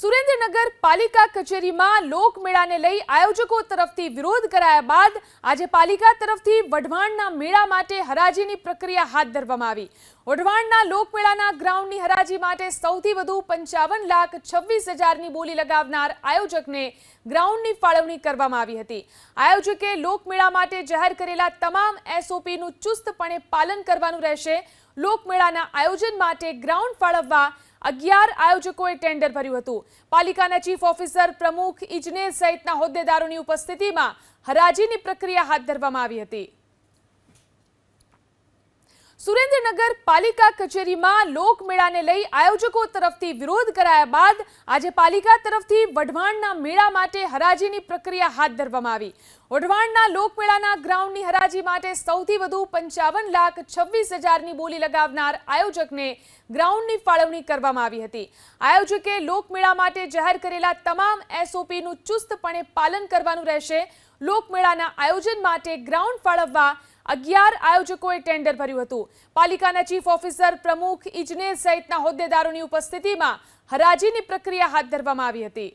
સુરેન્દ્રનગર પાલિકા કચેરીમાં લોકમેળાને લઈ આયોજકો તરફથી વિરોધ કરાયા બાદ આજે પાલિકા તરફથી વઢવાણના મેળા માટે હરાજીની પ્રક્રિયા હાથ ધરવામાં આવી। વઢવાણના લોકમેળાના ગ્રાઉન્ડની હરાજી માટે સૌથી વધુ 55,26,000ની બોલી લગાવનાર આયોજકને ગ્રાઉન્ડની ફાળવણી કરવામાં આવી હતી। આયોજકે લોકમેળા માટે જાહેર કરેલા તમામ SOPનું ચુસ્તપણે પાલન કરવાનું રહેશે। લોકમેળાના આયોજન માટે ગ્રાઉન્ડ ફાળવવા 11 આયોજકોએ ટેન્ડર ભર્યું હતું। પાલિકાના ચીફ ઓફિસર, પ્રમુખ, ઇજનેર સહિતના હોદ્દેદારોની ઉપસ્થિતિમાં હરાજીની પ્રક્રિયા હાથ ધરવામાં આવી હતી। સુરેન્દ્રનગર પાલિકા કચેરીમાં લોકમેળાને લઈ આયોજકો તરફથી વિરોધ કરાયા બાદ આજે પાલિકા તરફથી વઢવાણના મેળા માટે હરાજીની પ્રક્રિયા હાથ ધરવામાં આવી। વઢવાણના લોકમેળાના ગ્રાઉન્ડની હરાજી માટે સૌથી વધુ 55,26,000ની બોલી લગાવનાર આયોજકને ગ્રાઉન્ડની ફાળવણી કરવામાં આવી હતી। આયોજકે લોકમેળા માટે જાહેર કરેલા તમામ SOPનું ચુસ્તપણે પાલન કરવાનું રહેશે। લોકમેળાના આયોજન માટે ગ્રાઉન્ડ ફાળવવા 11 આયોજકોએ ટેન્ડર ભર્યું હતું। પાલિકાના ચીફ ઓફિસર, પ્રમુખ, ઇજનેર સહિતના હોદ્દેદારોની ઉપસ્થિતિમાં હરાજીની પ્રક્રિયા હાથ ધરવામાં આવી હતી।